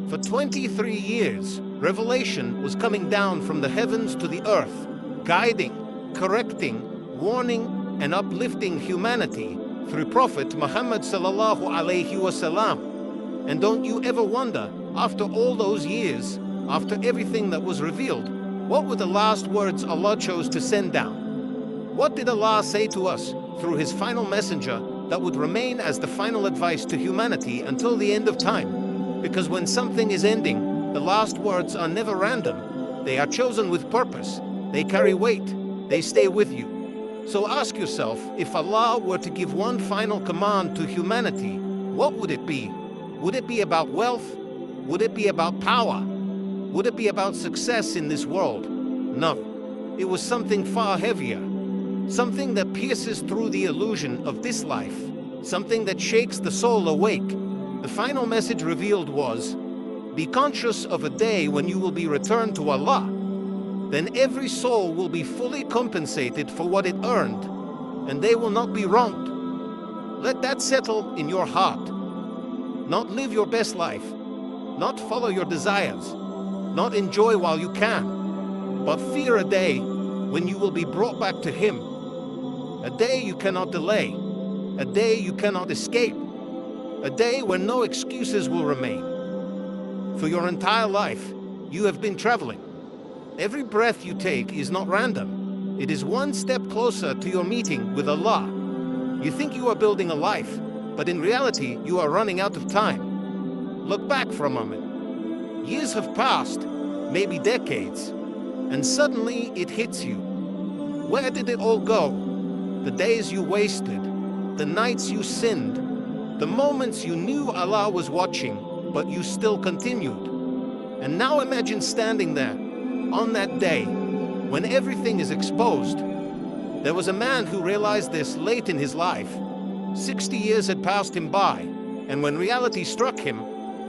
For 23 years, revelation was coming down from the heavens to the earth, guiding, correcting, warning, and uplifting humanity through Prophet Muhammad sallallahu alaihi wasallam. And don't you ever wonder, after all those years, after everything that was revealed, what were the last words Allah chose to send down? What did Allah say to us through His final messenger that would remain as the final advice to humanity until the end of time? Because when something is ending, the last words are never random. They are chosen with purpose. They carry weight. They stay with you. So ask yourself, if Allah were to give one final command to humanity, what would it be? Would it be about wealth? Would it be about power? Would it be about success in this world? No. It was something far heavier. Something that pierces through the illusion of this life. Something that shakes the soul awake. The final message revealed was, be conscious of a day when you will be returned to Allah. Then every soul will be fully compensated for what it earned, and they will not be wronged. Let that settle in your heart. Not live your best life, not follow your desires, not enjoy while you can, but fear a day when you will be brought back to Him. A day you cannot delay, a day you cannot escape, a day when no excuses will remain. For your entire life, you have been traveling. Every breath you take is not random. It is one step closer to your meeting with Allah. You think you are building a life, but in reality, you are running out of time. Look back for a moment. Years have passed, maybe decades, and suddenly it hits you. Where did it all go? The days you wasted, the nights you sinned, the moments you knew Allah was watching, but you still continued. And now imagine standing there, on that day, when everything is exposed. There was a man who realized this late in his life. 60 years had passed him by, and when reality struck him,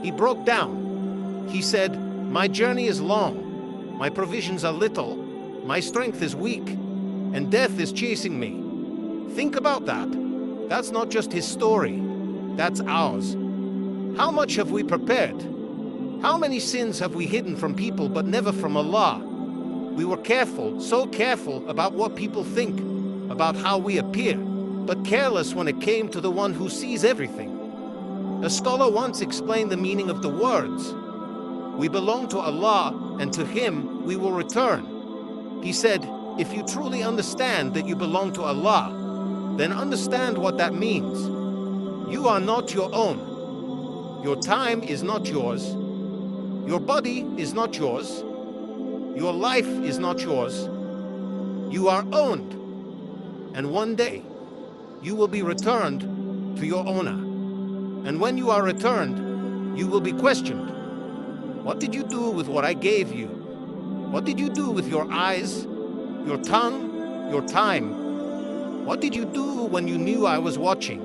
he broke down. He said, my journey is long, my provisions are little, my strength is weak, and death is chasing me. Think about that. That's not just his story, that's ours. How much have we prepared? How many sins have we hidden from people but never from Allah? We were careful, so careful about what people think, about how we appear, but careless when it came to the one who sees everything. A scholar once explained the meaning of the words, we belong to Allah, and to Him we will return. He said, if you truly understand that you belong to Allah, then understand what that means. You are not your own. Your time is not yours. Your body is not yours. Your life is not yours. You are owned. And one day, you will be returned to your owner. And when you are returned, you will be questioned. What did you do with what I gave you? What did you do with your eyes, your tongue, your time? What did you do when you knew I was watching?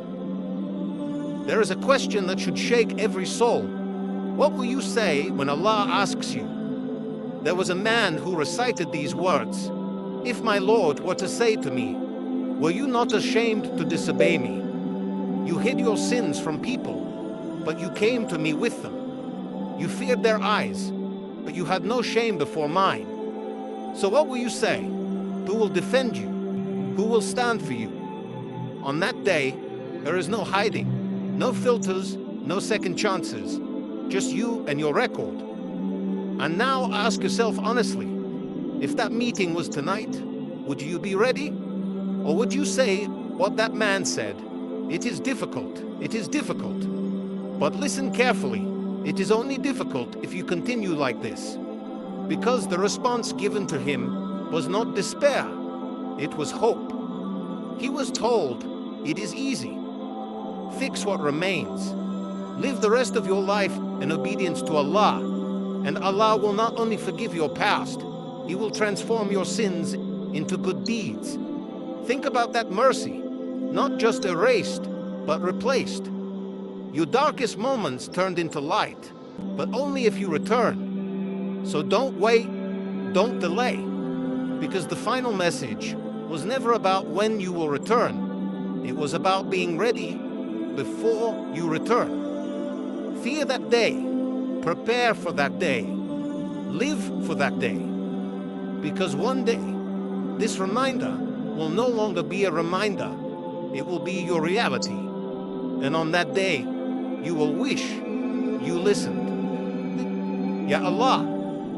There is a question that should shake every soul. What will you say when Allah asks you? There was a man who recited these words, if my Lord were to say to me, were you not ashamed to disobey me? You hid your sins from people, but you came to me with them. You feared their eyes, but you had no shame before mine. So what will you say? Who will defend you? Who will stand for you? On that day, there is no hiding, no filters, no second chances, just you and your record. And now ask yourself honestly, if that meeting was tonight, would you be ready? Or would you say what that man said? It is difficult, it is difficult. But listen carefully, it is only difficult if you continue like this. Because the response given to him was not despair, it was hope. He was told, it is easy. Fix what remains. Live the rest of your life in obedience to Allah, and Allah will not only forgive your past, He will transform your sins into good deeds. Think about that mercy, not just erased, but replaced. Your darkest moments turned into light, but only if you return. So don't wait, don't delay, because the final message was never about when you will return. It was about being ready before you return. Fear that day, Prepare for that day. Live for that day. Because one day, this reminder will no longer be a reminder. It will be your reality. And on that day, you will wish you listened. Ya Allah,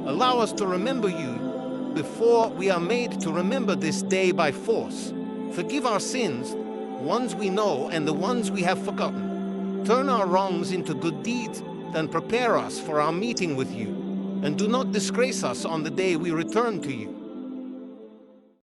allow us to remember you before we are made to remember this day by force. Forgive our sins, ones we know and the ones we have forgotten. Turn our wrongs into good deeds, then prepare us for our meeting with you. And do not disgrace us on the day we return to you.